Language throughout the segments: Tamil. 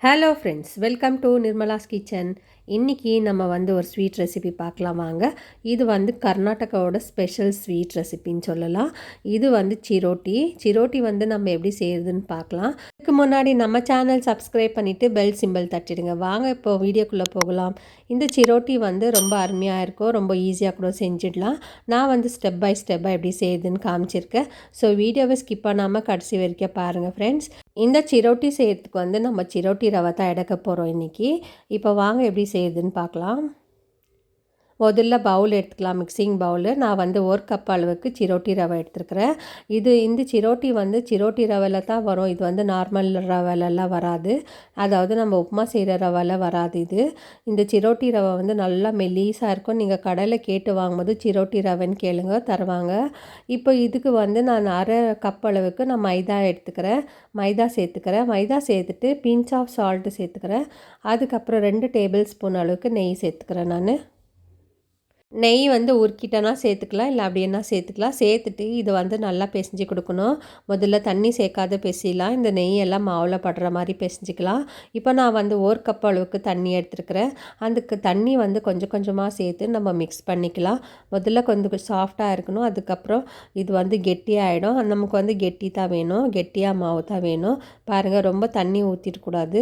Hello friends, welcome to Nirmala's kitchen. இன்றைக்கி நம்ம வந்து ஒரு ஸ்வீட் ரெசிபி பார்க்கலாம் வாங்க. இது வந்து கர்நாடகாவோட ஸ்பெஷல் ஸ்வீட் ரெசிபின்னு சொல்லலாம். இது வந்து சிரோட்டி வந்து நம்ம எப்படி செய்யுதுன்னு பார்க்கலாம். இதுக்கு முன்னாடி நம்ம சேனல் சப்ஸ்கிரைப் பண்ணிவிட்டு பெல் சிம்பிள் தட்டிடுங்க. வாங்க இப்போ வீடியோக்குள்ளே போகலாம். இந்த சிரோட்டி வந்து ரொம்ப அருமையாக இருக்கும், ரொம்ப ஈஸியாக கூட செஞ்சிடலாம். நான் வந்து ஸ்டெப் பை ஸ்டெப்பாக எப்படி செய்யுதுன்னு காமிச்சிருக்கேன். ஸோ வீடியோவை ஸ்கிப் பண்ணாமல் கடைசி வரைக்கும் பாருங்கள் ஃப்ரெண்ட்ஸ். இந்த சிரோட்டி செய்கிறதுக்கு வந்து நம்ம சிரோட்டி ரவை தான் எடுக்க போகிறோம் இன்றைக்கி. இப்போ வாங்க எப்படி செய்யுதுன்னு பார்க்கலாம். முதல்ல பவுல் எடுத்துக்கலாம், மிக்சிங் பவுலு. நான் வந்து 1 கப் அளவுக்கு சிரோட்டி ரவை எடுத்துருக்கிறேன். இந்த சிரோட்டி வந்து சிரோட்டி ரவையில் தான் வரும். இது வந்து நார்மல் ரவைலெல்லாம் வராது. அதாவது நம்ம உப்புமா செய்கிற ரவையில் வராது இது. இந்த சிரோட்டி ரவை வந்து நல்லா மெல்லீஸாக இருக்கும். நீங்கள் கடையில் கேட்டு வாங்கும்போது சிரோட்டி ரவைன்னு கேளுங்க, தருவாங்க. இப்போ இதுக்கு வந்து நான் 1/2 கப் அளவுக்கு நான் மைதா எடுத்துக்கிறேன். மைதா சேர்த்துட்டு பிஞ்ச் ஆஃப் சால்ட்டு சேர்த்துக்கிறேன். அதுக்கப்புறம் 2 டேபிள் ஸ்பூன் அளவுக்கு நெய் சேர்த்துக்கிறேன் நான். நெய் வந்து உருக்கிட்டனா சேர்த்துக்கலாம், இல்லை அப்படின்னா சேர்த்துக்கலாம். சேர்த்துட்டு இதை வந்து நல்லா பிசைஞ்சு கொடுக்கணும். முதல்ல தண்ணி சேர்க்காத பிசையலாம். இந்த நெய்யெல்லாம் மாவில் படுற மாதிரி பிசைஞ்சிக்கலாம். இப்போ நான் வந்து 1 கப் அளவுக்கு தண்ணி எடுத்துருக்கிறேன். அதுக்கு தண்ணி வந்து கொஞ்சம் கொஞ்சமாக சேர்த்து நம்ம மிக்ஸ் பண்ணிக்கலாம். முதல்ல கொஞ்சம் சாஃப்டாக இருக்கணும். அதுக்கப்புறம் இது வந்து கெட்டியாகிடும். நமக்கு வந்து கெட்டி தான் வேணும், கெட்டியாக மாவு தான் வேணும். பாருங்கள், ரொம்ப தண்ணி ஊற்றிடக்கூடாது.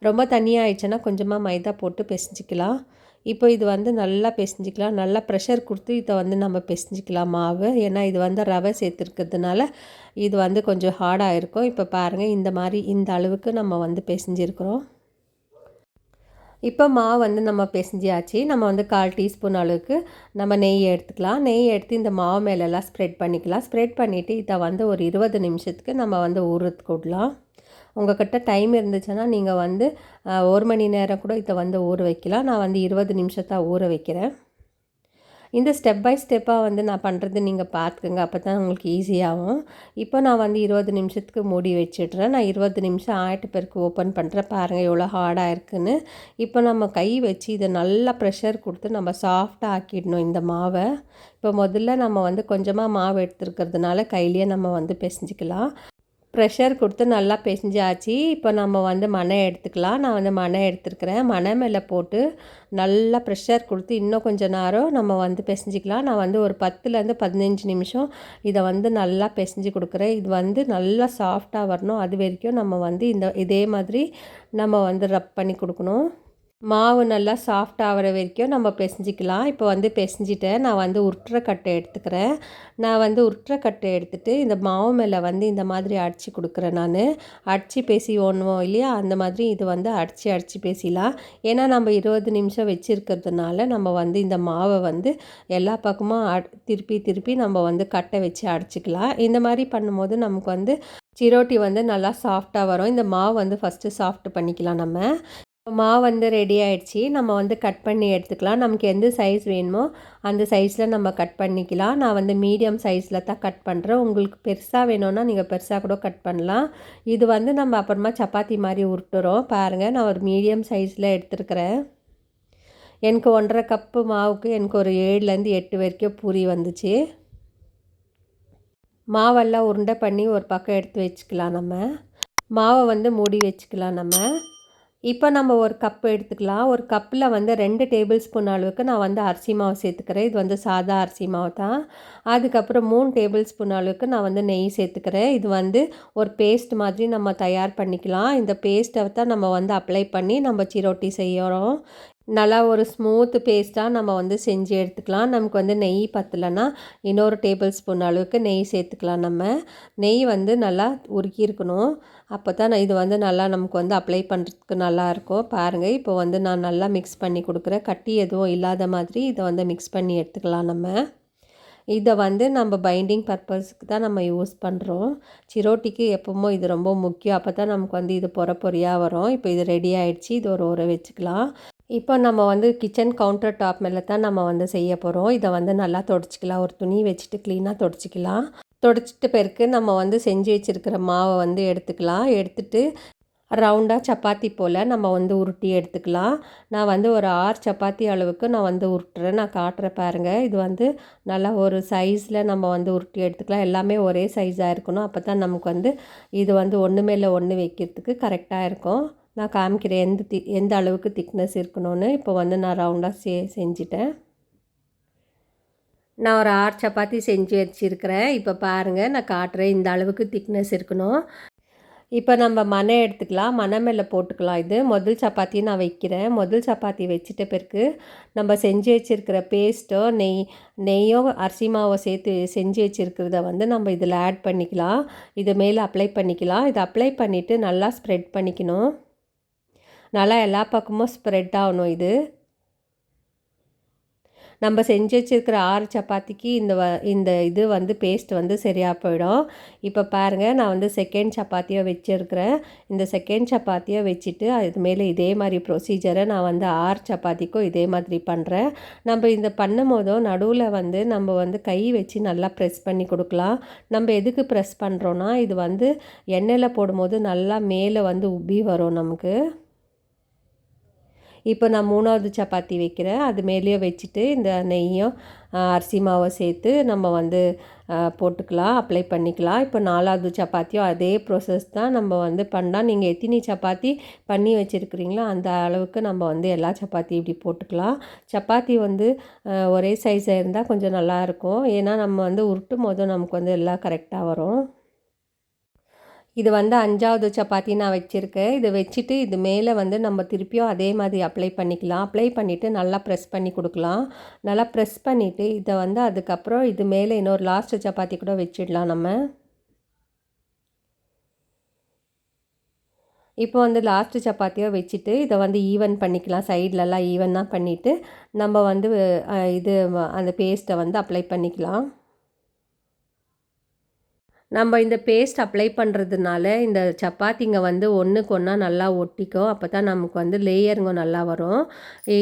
ரொம்ப தண்ணியாகிடுச்சுன்னா கொஞ்சமாக மைதா போட்டு பிசைஞ்சிக்கலாம். இப்போ இது வந்து நல்லா பிசைஞ்சிக்கலாம். நல்லா ப்ரெஷர் கொடுத்து இதை வந்து நம்ம பிசைஞ்சிக்கலாம் மாவு. ஏன்னா இது வந்து ரவை சேர்த்துருக்கிறதுனால இது வந்து கொஞ்சம் ஹார்டாக இருக்கும். இப்போ பாருங்கள், இந்த அளவுக்கு நம்ம வந்து பிசைஞ்சிருக்கிறோம். இப்போ மாவு வந்து நம்ம பிசைஞ்சியாச்சு. நம்ம வந்து 1/4 டீஸ்பூன் அளவுக்கு நம்ம நெய் எடுத்துக்கலாம். நெய் எடுத்து இந்த மாவு மேலெல்லாம் ஸ்ப்ரெட் பண்ணிக்கலாம். ஸ்ப்ரெட் பண்ணிவிட்டு இதை வந்து ஒரு 20 நிமிஷத்துக்கு நம்ம வந்து ஊறுறதுக்கு விடலாம். உங்கள்கிட்ட டைம் இருந்துச்சுன்னா நீங்கள் வந்து 1 மணி நேரம் கூட இதை வந்து ஊற வைக்கலாம். நான் வந்து 20 நிமிஷத்தை ஊற வைக்கிறேன். இந்த ஸ்டெப் பை ஸ்டெப்பாக வந்து நான் பண்ணுறது நீங்கள் பார்த்துக்குங்க, அப்போ தான் உங்களுக்கு ஈஸியாகும். இப்போ நான் வந்து 20 நிமிஷத்துக்கு மூடி வச்சிடுறேன். நான் 20 நிமிஷம் ஆயிட்ட பிறகு ஓப்பன் பண்ணுறேன். பாருங்கள் எவ்வளோ ஹார்டாக இருக்குதுன்னு. இப்போ நம்ம கை வச்சு இதை நல்லா ப்ரெஷர் கொடுத்து நம்ம சாஃப்டாக ஆக்கிடணும் இந்த மாவை. இப்போ முதல்ல நம்ம வந்து கொஞ்சமாக மாவு எடுத்துருக்கிறதுனால கையிலேயே நம்ம வந்து பிசைஞ்சிக்கலாம். ப்ரெஷர் கொடுத்து நல்லா பிசைஞ்சாச்சு. இப்போ நம்ம வந்து மணை எடுத்துக்கலாம். நான் வந்து மணை எடுத்துருக்கிறேன். மணை மேலே போட்டு நல்லா ப்ரெஷர் கொடுத்து இன்னும் கொஞ்சம் நேரம் நம்ம வந்து பிசைஞ்சிக்கலாம். நான் வந்து ஒரு 10லேருந்து 15 நிமிஷம் இதை வந்து நல்லா பிசைஞ்சு கொடுக்குறேன். இது வந்து நல்லா சாஃப்டாக வரணும். அது வரைக்கும் நம்ம வந்து இதே மாதிரி நம்ம வந்து ரப் பண்ணி கொடுக்கணும். மாவு நல்லா சாஃப்ட் ஆகிற வரைக்கும் நம்ம பிசைஞ்சிக்கலாம். இப்போ வந்து பிசைஞ்சிட்டேன். நான் வந்து உருட்டுறக்கட்டை எடுத்துக்கிறேன். நான் வந்து உருட்டுறக்கட்டை எடுத்துகிட்டு இந்த மாவு மேலே வந்து இந்த மாதிரி அடித்து கொடுக்குறேன் நான். அடித்து பேசி ஓணுவோம் இல்லையா, அந்த மாதிரி இது வந்து அடித்து பேசிடலாம். ஏன்னா நம்ம 20 நிமிஷம் வச்சுருக்கிறதுனால நம்ம வந்து இந்த மாவை வந்து எல்லா பக்கமும் திருப்பி நம்ம வந்து கட்டை வச்சு அடிச்சிக்கலாம். இந்த மாதிரி பண்ணும்போது நமக்கு வந்து சிரோட்டி வந்து நல்லா சாஃப்டாக வரும். இந்த மாவு வந்து ஃபஸ்ட்டு சாஃப்ட் பண்ணிக்கலாம் நம்ம. மாவு வந்து ரெடி ஆகிடுச்சி. நம்ம வந்து கட் பண்ணி எடுத்துக்கலாம். நமக்கு எந்த சைஸ் வேணுமோ அந்த சைஸில் நம்ம கட் பண்ணிக்கலாம். நான் வந்து மீடியம் சைஸில் தான் கட் பண்ணுறேன். உங்களுக்கு பெருசாக வேணும்னா நீங்கள் பெருசாக கூட கட் பண்ணலாம். இது வந்து நம்ம அப்புறமா சப்பாத்தி மாதிரி உருட்டுறோம். பாருங்கள், நான் ஒரு மீடியம் சைஸில் எடுத்துருக்கிறேன். எனக்கு 1.5 கப்பு மாவுக்கு எனக்கு ஒரு 7லேருந்து 8 வரைக்கும் பூரி வந்துச்சு. மாவெல்லாம் உருண்டை பண்ணி ஒரு பக்கம் எடுத்து வச்சுக்கலாம். நம்ம மாவை வந்து மூடி வச்சுக்கலாம் நம்ம. இப்போ நம்ம ஒரு கப் எடுத்துக்கலாம். ஒரு கப்பில் வந்து 2 டேபிள் ஸ்பூன் அளவுக்கு நான் வந்து அரிசி மாவு சேர்த்துக்கிறேன். இது வந்து சாதா அரிசி மாவு தான். அதுக்கப்புறம் 3 டேபிள் ஸ்பூன் அளவுக்கு நான் வந்து நெய் சேர்த்துக்கிறேன். இது வந்து ஒரு பேஸ்ட் மாதிரி நம்ம தயார் பண்ணிக்கலாம். இந்த பேஸ்ட்டை தான் நம்ம வந்து அப்ளை பண்ணி நம்ம சிரோட்டி செய்கிறோம். நல்லா ஒரு ஸ்மூத் பேஸ்ட்டாக நம்ம வந்து செஞ்சு எடுத்துக்கலாம். நமக்கு வந்து நெய் பத்தலைன்னா இன்னொரு டேபிள் ஸ்பூன் அளவுக்கு நெய் சேர்த்துக்கலாம் நம்ம. நெய் வந்து நல்லா உருக்கி இருக்கணும். அப்போ தான் இது வந்து நல்லா நமக்கு வந்து அப்ளை பண்ணுறதுக்கு நல்லாயிருக்கும். பாருங்கள், இப்போ வந்து நான் நல்லா மிக்ஸ் பண்ணி கொடுக்குறேன். கட்டி எதுவும் இல்லாத மாதிரி இதை வந்து மிக்ஸ் பண்ணி எடுத்துக்கலாம் நம்ம. இதை வந்து நம்ம பைண்டிங் பர்பஸ்க்கு தான் நம்ம யூஸ் பண்ணுறோம். சிரோட்டிக்கு எப்போவுமோ இது ரொம்ப முக்கியம். அப்போ தான் நமக்கு வந்து இது பொறியாக வரும். இப்போ இது ரெடி ஆகிடுச்சி. இது ஒரு ஊற வச்சுக்கலாம். இப்போ நம்ம வந்து கிச்சன் கவுண்டர் டாப் மேலே தான் நம்ம வந்து செய்ய போகிறோம். இதை வந்து நல்லா தொடச்சிக்கலாம். ஒரு துணி வச்சுட்டு க்ளீனாக தொடச்சிக்கலாம். தொடச்சிட்டு பிறகு நம்ம வந்து செஞ்சு வச்சுருக்கிற மாவை வந்து எடுத்துக்கலாம். எடுத்துகிட்டு ரவுண்டாக சப்பாத்தி போல் நம்ம வந்து உருட்டி எடுத்துக்கலாம். நான் வந்து ஒரு 6 சப்பாத்தி அளவுக்கு நான் வந்து உருட்டுறேன். நான் காட்டுறேன் பாருங்கள். இது வந்து நல்லா ஒரு சைஸில் நம்ம வந்து உருட்டி எடுத்துக்கலாம். எல்லாமே ஒரே சைஸாக இருக்கணும். அப்போ தான் நமக்கு வந்து இது வந்து ஒன்று மேலே ஒன்று வைக்கிறதுக்கு கரெக்டாக இருக்கும். நான் காமிக்கிறேன் எந்த அளவுக்கு திக்னஸ் இருக்கணும்னு. இப்போ வந்து நான் ரவுண்டாக செஞ்சிட்டேன். நான் ஒரு 6 சப்பாத்தி செஞ்சு வச்சுருக்கிறேன். இப்போ பாருங்கள், நான் காட்டுறேன். இந்த அளவுக்கு திக்னஸ் இருக்கணும். இப்போ நம்ம மனை எடுத்துக்கலாம். மனை மேலே போட்டுக்கலாம். இது முதல் சப்பாத்தியை நான் வைக்கிறேன். முதல் சப்பாத்தி வச்சுட்ட பிறகு நம்ம செஞ்சு வச்சுருக்கிற பேஸ்ட்டோ நெய்யோ அரிசி மாவோ சேர்த்து செஞ்சு வச்சுருக்கிறத வந்து நம்ம இதில் ஆட் பண்ணிக்கலாம். இது மேலே அப்ளை பண்ணிக்கலாம். இதை அப்ளை பண்ணிவிட்டு நல்லா ஸ்ப்ரெட் பண்ணிக்கணும். நல்லா எல்லா பக்கமும் ஸ்ப்ரெட் ஆகணும். நம்ம செஞ்சு வச்சுருக்கிற 6 சப்பாத்திக்கு இந்த இது வந்து பேஸ்ட் வந்து சரியாக போயிடும். இப்போ பாருங்கள், நான் வந்து செகண்ட் சப்பாத்தியை வச்சுருக்கிறேன். இந்த செகண்ட் சப்பாத்தியை வச்சுட்டு அது மேலே இதே மாதிரி ப்ரொசீஜரை நான் வந்து 6 சப்பாத்திக்கும் இதே மாதிரி பண்ணுறேன். நம்ம இந்த பண்ணும் போதும் நடுவில் வந்து நம்ம வந்து கை வச்சு நல்லா ப்ரெஸ் பண்ணி கொடுக்கலாம். நம்ம எதுக்கு ப்ரெஸ் பண்ணுறோன்னா, இது வந்து எண்ணெயில் போடும்போது நல்லா மேலே வந்து உப்பி வரும் நமக்கு. இப்போ நான் 3வது சப்பாத்தி வைக்கிறேன். அது மேலேயே வச்சுட்டு இந்த நெய்யும் அரிசி மாவை சேர்த்து நம்ம வந்து போட்டுக்கலாம், அப்ளை பண்ணிக்கலாம். இப்போ 4வது சப்பாத்தியும் அதே ப்ரோசஸ் தான் நம்ம வந்து பண்ணால், நீங்கள் எத்தனை சப்பாத்தி பண்ணி வச்சுருக்கிறீங்களோ அந்த அளவுக்கு நம்ம வந்து எல்லா சப்பாத்தியும் இப்படி போட்டுக்கலாம். சப்பாத்தி வந்து ஒரே சைஸாக இருந்தால் கொஞ்சம் நல்லாயிருக்கும். ஏன்னா நம்ம வந்து உருட்டும் போதும் நமக்கு வந்து எல்லாம் கரெக்டாக வரும். இது வந்து 5வது சப்பாத்தி நான் வச்சுருக்கேன். இதை வச்சுட்டு இது மேலே வந்து நம்ம திருப்பியும் அதே மாதிரி அப்ளை பண்ணிக்கலாம். அப்ளை பண்ணிவிட்டு நல்லா ப்ரெஸ் பண்ணி கொடுக்கலாம். நல்லா ப்ரெஸ் பண்ணிவிட்டு இதை வந்து அதுக்கப்புறம் இது மேலே இன்னொரு லாஸ்ட்டு சப்பாத்தி கூட வச்சிடலாம் நம்ம. இப்போ வந்து லாஸ்ட்டு சப்பாத்தியோ வச்சுட்டு இதை வந்து ஈவன் பண்ணிக்கலாம். சைட்லலாம் ஈவனாக பண்ணிவிட்டு நம்ம வந்து அந்த பேஸ்ட்டை வந்து அப்ளை பண்ணிக்கலாம். நம்ம இந்த பேஸ்ட் அப்ளை பண்ணுறதுனால இந்த சப்பாத்திங்க வந்து ஒன்றுக்கு ஒன்றா நல்லா ஒட்டிக்கும். அப்போ தான் நமக்கு வந்து லேயருங்க நல்லா வரும்.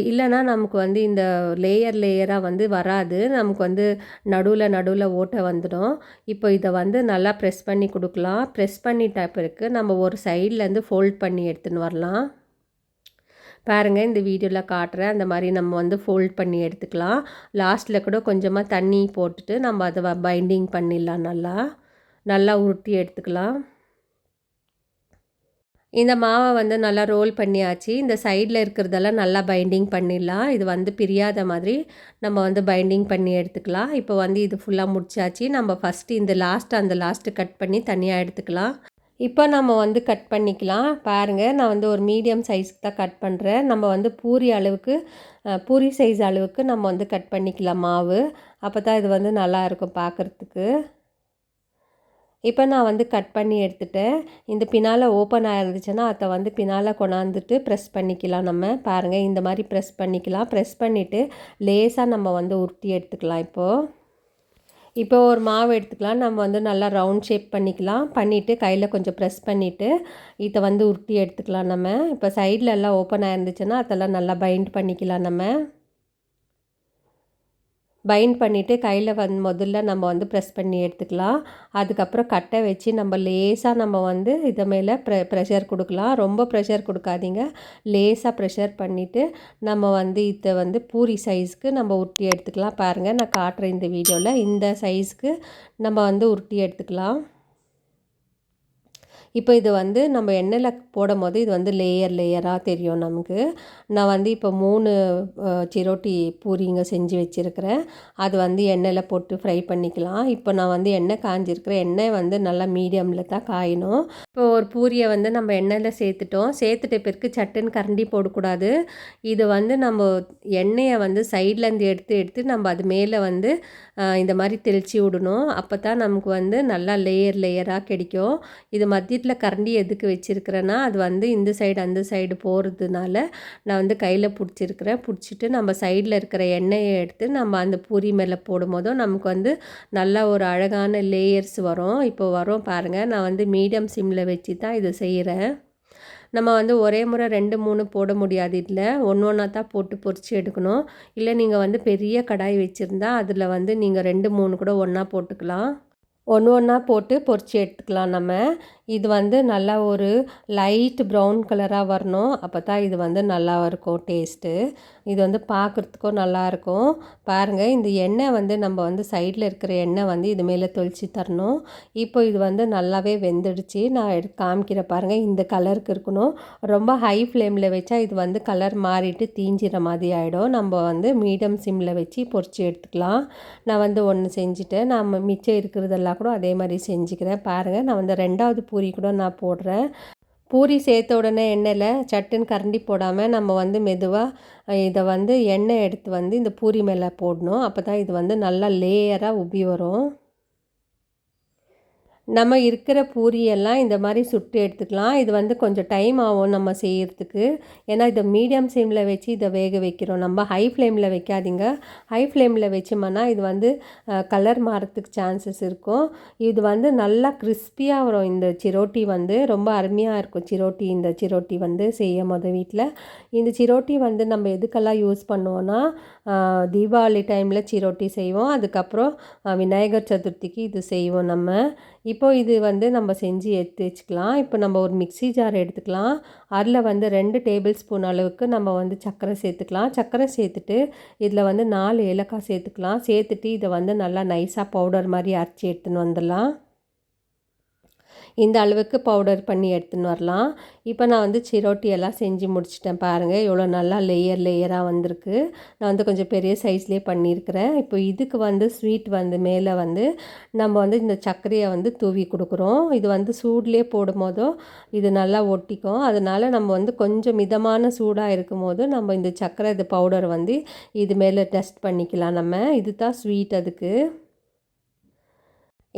இல்லைனா நமக்கு வந்து இந்த லேயராக வந்து வராது. நமக்கு வந்து நடுவில் ஓட்டை வந்துடும். இப்போ இதை வந்து நல்லா ப்ரெஸ் பண்ணி கொடுக்கலாம். ப்ரெஸ் பண்ணிட்ட பிறகு நம்ம ஒரு சைட்லேருந்து ஃபோல்ட் பண்ணி எடுத்துன்னு வரலாம். பாருங்கள், இந்த வீடியோவில் காட்டுறேன். அந்த மாதிரி நம்ம வந்து ஃபோல்ட் பண்ணி எடுத்துக்கலாம். லாஸ்ட்டில் கூட கொஞ்சமாக தண்ணி போட்டுட்டு நம்ம அதை பைண்டிங் பண்ணிடலாம். நல்லா உருட்டி எடுத்துக்கலாம். இந்த மாவை வந்து நல்லா ரோல் பண்ணியாச்சு. இந்த சைடில் இருக்கிறதெல்லாம் நல்லா பைண்டிங் பண்ணிடலாம். இது வந்து பிரியாத மாதிரி நம்ம வந்து பைண்டிங் பண்ணி எடுத்துக்கலாம். இப்போ வந்து இது ஃபுல்லாக முடிச்சாச்சு. நம்ம ஃபஸ்ட்டு அந்த லாஸ்ட்டு கட் பண்ணி தனியாக எடுத்துக்கலாம். இப்போ நம்ம வந்து கட் பண்ணிக்கலாம். பாருங்கள், நான் வந்து ஒரு மீடியம் சைஸ்க்கு தான் கட் பண்ணுறேன். நம்ம வந்து பூரி சைஸ் அளவுக்கு நம்ம வந்து கட் பண்ணிக்கலாம் மாவு. அப்போ தான் இது வந்து நல்லாயிருக்கும் பார்க்குறதுக்கு. இப்போ நான் வந்து கட் பண்ணி எடுத்துட்டேன். இந்த பின்னால் ஓப்பன் ஆகிருந்துச்சுன்னா அதை வந்து பின்னால் கொண்டாந்துட்டு ப்ரெஸ் பண்ணிக்கலாம் நம்ம. பாருங்கள், இந்த மாதிரி ப்ரெஸ் பண்ணிக்கலாம். ப்ரெஸ் பண்ணிவிட்டு லேசாக நம்ம வந்து உருட்டி எடுத்துக்கலாம். இப்போ ஒரு மாவு எடுத்துக்கலாம். நம்ம வந்து நல்லா ரவுண்ட் ஷேப் பண்ணிக்கலாம். பண்ணிவிட்டு கையில் கொஞ்சம் ப்ரெஸ் பண்ணிவிட்டு இதை வந்து உருட்டி எடுத்துக்கலாம் நம்ம. இப்போ சைடில் எல்லாம் ஓப்பன் ஆகிருந்துச்சுன்னா அதெல்லாம் நல்லா பைண்ட் பண்ணிக்கலாம் நம்ம. பைண்ட் பண்ணிவிட்டு கையில் முதல்ல நம்ம வந்து ப்ரெஸ் பண்ணி எடுத்துக்கலாம். அதுக்கப்புறம் கட்டை வச்சு நம்ம லேசாக நம்ம வந்து இதை மேலே ப்ரெஷர் கொடுக்கலாம். ரொம்ப ப்ரெஷர் கொடுக்காதீங்க. லேசாக ப்ரெஷர் பண்ணிவிட்டு நம்ம வந்து இதை வந்து பூரி சைஸ்க்கு நம்ம உருட்டி எடுத்துக்கலாம். பாருங்கள், நான் காட்டுறேன் இந்த வீடியோவில். இந்த சைஸ்க்கு நம்ம வந்து உருட்டி எடுத்துக்கலாம். இப்போ இது வந்து நம்ம எண்ணெயில் போடும்போது இது வந்து லேயராக தெரியும் நமக்கு. நான் வந்து இப்போ 3 சிரோட்டி பூரிங்க செஞ்சு வச்சுருக்கிறேன். அது வந்து எண்ணெயில் போட்டு ஃப்ரை பண்ணிக்கலாம். இப்போ நான் வந்து எண்ணெய் காஞ்சிருக்கிறேன். எண்ணெய் வந்து நல்லா மீடியமில் தான் காயணும். இப்போ ஒரு பூரியை வந்து நம்ம எண்ணெயில் சேர்த்துட்ட பிறகு சட்டுன்னு கரண்டி போடக்கூடாது. இது வந்து நம்ம எண்ணெயை வந்து சைட்லேருந்து எடுத்து நம்ம அது மேலே வந்து இந்த மாதிரி தெளித்து விடணும். அப்போ தான் நமக்கு வந்து நல்லா லேயராக கிடைக்கும். இது மத்தியத்தில் கரண்டி எதுக்கு வச்சுருக்கிறேன்னா, அது வந்து இந்த சைடு அந்த சைடு போகிறதுனால நான் வந்து கையில் பிடிச்சிட்டு நம்ம சைடில் இருக்கிற எண்ணெயை எடுத்து நம்ம அந்த பூரி மேலே போடும்போதும் நமக்கு வந்து நல்லா ஒரு அழகான லேயர்ஸ் வரும். இப்போ வரும் பாருங்கள். நான் வந்து மீடியம் சிம்மில் வச்சு தான் இது செய்கிறேன். நம்ம வந்து ஒரே முறை 2, 3 போட முடியாது. இதில் ஒன்றா தான் போட்டு பொரித்து எடுக்கணும். இல்லை நீங்கள் வந்து பெரிய கடாய் வச்சுருந்தா அதில் வந்து நீங்கள் 2, 3 கூட ஒன்றா போட்டுக்கலாம். ஒன்று ஒன்றா போட்டு பொரித்து எடுத்துக்கலாம் நம்ம. இது வந்து நல்லா ஒரு லைட் ப்ரௌன் கலராக வரணும். அப்போ தான் இது வந்து நல்லா இருக்கும் டேஸ்ட்டு. இது வந்து பார்க்குறதுக்கும் நல்லாயிருக்கும். பாருங்கள், இந்த எண்ணெய் வந்து நம்ம வந்து சைடில் இருக்கிற எண்ணெய் வந்து இது மேலே தொளிச்சு தரணும். இப்போ இது வந்து நல்லாவே வெந்துடுச்சு. நான் காமிக்கிற பாருங்கள், இந்த கலருக்கு இருக்கணும். ரொம்ப ஹை ஃப்ளேமில் வச்சா இது வந்து கலர் மாறிட்டு தீஞ்சிற மாதிரி ஆகிடும். நம்ம வந்து மீடியம் சிம்மில் வச்சு பொரித்து எடுத்துக்கலாம். நான் வந்து ஒன்று செஞ்சுட்டேன். நான் மிச்சம் இருக்கிறதெல்லாம் கூட அதே மாதிரி செஞ்சுக்கிறேன். பாருங்கள், நான் வந்து 2வது பூரி கூட நான் போடுறேன். பூரி சேர்த்த உடனே எண்ணெயில் சட்டுன்னு கரண்டி போடாமல் நம்ம வந்து மெதுவாக இதை வந்து எண்ணெய் எடுத்து வந்து இந்த பூரி மேலே போடணும். அப்போ தான் இது வந்து நல்லா லேயராக உப்பி வரும். நம்ம இருக்கிற பூரியெல்லாம் இந்த மாதிரி சுட்டு எடுத்துக்கலாம். இது வந்து கொஞ்சம் டைம் ஆகும் நம்ம செய்கிறதுக்கு. ஏன்னா இதை மீடியம் ஃப்ளேமில் வச்சு இதை வேக வைக்கிறோம். நம்ம ஹை ஃப்ளேமில் வைக்காதீங்க. ஹை ஃப்ளேமில் வச்சோம்னா இது வந்து கலர் மாறத்துக்கு சான்சஸ் இருக்கும். இது வந்து நல்லா கிறிஸ்பியாக வரும். இந்த சிரோட்டி வந்து ரொம்ப அருமையாக இருக்கும். இந்த சிரோட்டி வந்து செய்யும் போது வீட்டில் இந்த சிரோட்டி வந்து நம்ம எதுக்கெல்லாம் யூஸ் பண்ணுவோன்னா, தீபாவளி டைமில் சிரோட்டி செய்வோம். அதுக்கப்புறம் விநாயகர் சதுர்த்திக்கு இது செய்வோம் நம்ம. இப்போது இது வந்து நம்ம செஞ்சு எடுத்து வச்சுக்கலாம். இப்போ நம்ம ஒரு மிக்ஸி ஜார் எடுத்துக்கலாம். அதில் வந்து 2 டேபிள் ஸ்பூன் அளவுக்கு நம்ம வந்து சர்க்கரை சேர்த்துக்கலாம். சர்க்கரை சேர்த்துட்டு இதில் வந்து 4 ஏலக்காய் சேர்த்துக்கலாம். சேர்த்துட்டு இதை வந்து நல்லா நைஸாக பவுடர் மாதிரி அரைச்சி எடுத்துன்னு வந்துடலாம். இந்த அளவுக்கு பவுடர் பண்ணி எடுத்துன்னு வரலாம். இப்போ நான் வந்து சிரோட்டி எல்லாம் செஞ்சு முடிச்சிட்டேன். பாருங்கள், எவ்வளோ நல்லா லேயராக வந்திருக்கு. நான் வந்து கொஞ்சம் பெரிய சைஸ்லேயே பண்ணியிருக்கிறேன். இப்போ இதுக்கு வந்து ஸ்வீட் வந்து மேலே வந்து நம்ம வந்து இந்த சர்க்கரையை வந்து தூவி கொடுக்குறோம். இது வந்து சூட்லேயே போடும் போதும் இது நல்லா ஒட்டிக்கும். அதனால் நம்ம வந்து கொஞ்சம் மிதமான சூடாக இருக்கும் போது நம்ம இந்த சர்க்கரை இது பவுடர் வந்து இது மேலே டஸ்ட் பண்ணிக்கலாம் நம்ம. இது தான் ஸ்வீட் அதுக்கு.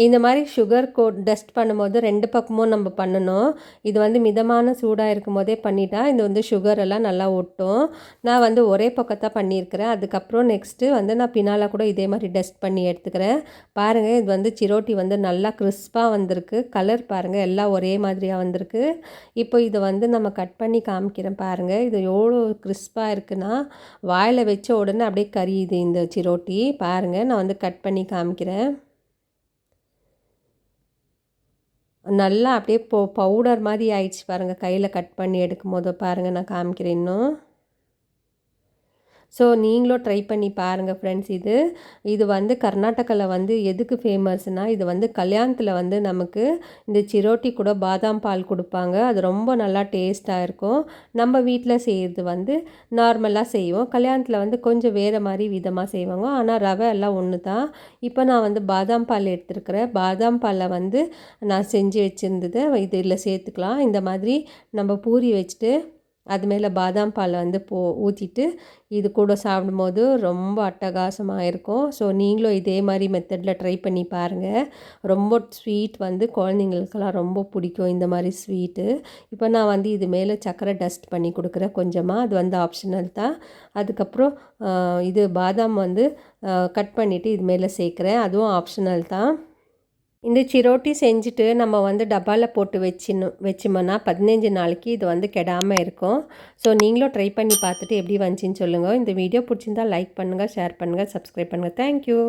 இந்த மாதிரி சுகர் டஸ்ட் பண்ணும்போது 2 பக்கமும் நம்ம பண்ணணும். இது வந்து மிதமான சூடாக இருக்கும் போதே பண்ணிட்டா இது வந்து சுகர் எல்லாம் நல்லா ஒட்டும். நான் வந்து ஒரே பக்கத்தான் பண்ணியிருக்கிறேன். அதுக்கப்புறம் நெக்ஸ்ட்டு வந்து நான் பின்னால் கூட இதே மாதிரி டஸ்ட் பண்ணி எடுத்துக்கிறேன். பாருங்கள், இது வந்து சிரோட்டி வந்து நல்லா கிறிஸ்பாக வந்திருக்கு. கலர் பாருங்கள், எல்லாம் ஒரே மாதிரியாக வந்திருக்கு. இப்போ இதை வந்து நம்ம கட் பண்ணி காமிக்கிறேன். பாருங்கள், இது எவ்வளோ கிறிஸ்பாக இருக்குன்னா வாயில் வச்ச உடனே அப்படியே கரியுது இந்த சிரோட்டி. பாருங்கள், நான் வந்து கட் பண்ணி காமிக்கிறேன். நல்லா அப்படியே பவுடர் மாதிரி ஆயிடுச்சு பாருங்கள். கையில் கட் பண்ணி எடுக்கும்போது பாருங்கள், நான் காமிக்கிறேன் இன்னும். ஸோ நீங்களும் ட்ரை பண்ணி பாருங்கள் ஃப்ரெண்ட்ஸ். இது வந்து கர்நாடகாவில் வந்து எதுக்கு ஃபேமஸ்னால், இது வந்து கல்யாணத்தில் வந்து நமக்கு இந்த சிரோட்டி கூட பாதாம் பால் கொடுப்பாங்க. அது ரொம்ப நல்லா டேஸ்ட்டாக இருக்கும். நம்ம வீட்டில் செய்கிறது வந்து நார்மலாக செய்வோம். கல்யாணத்தில் வந்து கொஞ்சம் வேறு மாதிரி விதமாக செய்வாங்க. ஆனால் ரவை எல்லாம் ஒன்று தான். இப்போ நான் வந்து பாதாம் பால் எடுத்துருக்கிறேன். பாதாம் பாலில் வந்து நான் செஞ்சு வச்சுருந்ததை இதில் சேர்த்துக்கலாம். இந்த மாதிரி நம்ம பூரி வச்சுட்டு அது மேலே பாதாம் பால் வந்து ஊற்றிட்டு இது கூட சாப்பிடும்போது ரொம்ப அட்டகாசமாக இருக்கும். ஸோ நீங்களும் இதே மாதிரி மெத்தடில் ட்ரை பண்ணி பாருங்கள். ரொம்ப ஸ்வீட் வந்து குழந்தைங்களுக்கெல்லாம் ரொம்ப பிடிக்கும் இந்த மாதிரி ஸ்வீட்டு. இப்போ நான் வந்து இது மேலே சர்க்கரை டஸ்ட் பண்ணி கொடுக்குறேன் கொஞ்சமாக. அது வந்து ஆப்ஷனல் தான். அதுக்கப்புறம் இது பாதாம் வந்து கட் பண்ணிவிட்டு இது மேலே சேர்க்குறேன். அதுவும் ஆப்ஷனல் தான். இந்த சிரோட்டி செஞ்சுட்டு நம்ம வந்து டப்பாவில் போட்டு வச்சோம்னா 15 நாளைக்கு இது வந்து கெடாமல் இருக்கும். ஸோ நீங்களும் ட்ரை பண்ணி பார்த்துட்டு எப்படி வந்துச்சின்னு சொல்லுங்கள். இந்த வீடியோ பிடிச்சிருந்தால் லைக் பண்ணுங்கள், ஷேர் பண்ணுங்கள், சப்ஸ்கிரைப் பண்ணுங்கள். தேங்க்யூ.